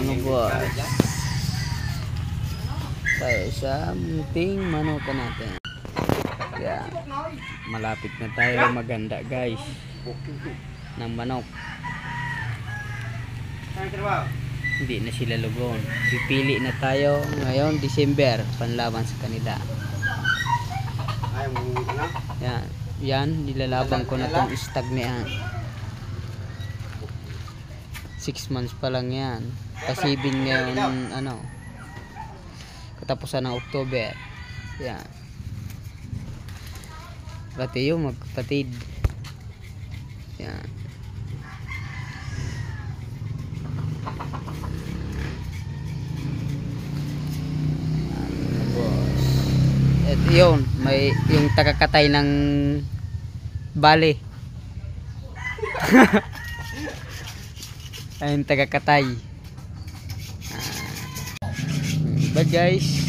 mga boss, tayo sa munting manukan natin. Yan. Malapit na tayo maganda guys ng manok. Hindi na sila lugon. Pipili na tayo ngayon December panlaban sa kanila. Yan, yan nilalaban ko na tong stag na yan. 6 months pa lang yan. Pasibin ngayon ano, katapusan ng October. Yan. Pati yung magkapatid. Yan. At yun, may yung tagakatay ng bale. Ayun, tagakatay. Bye guys.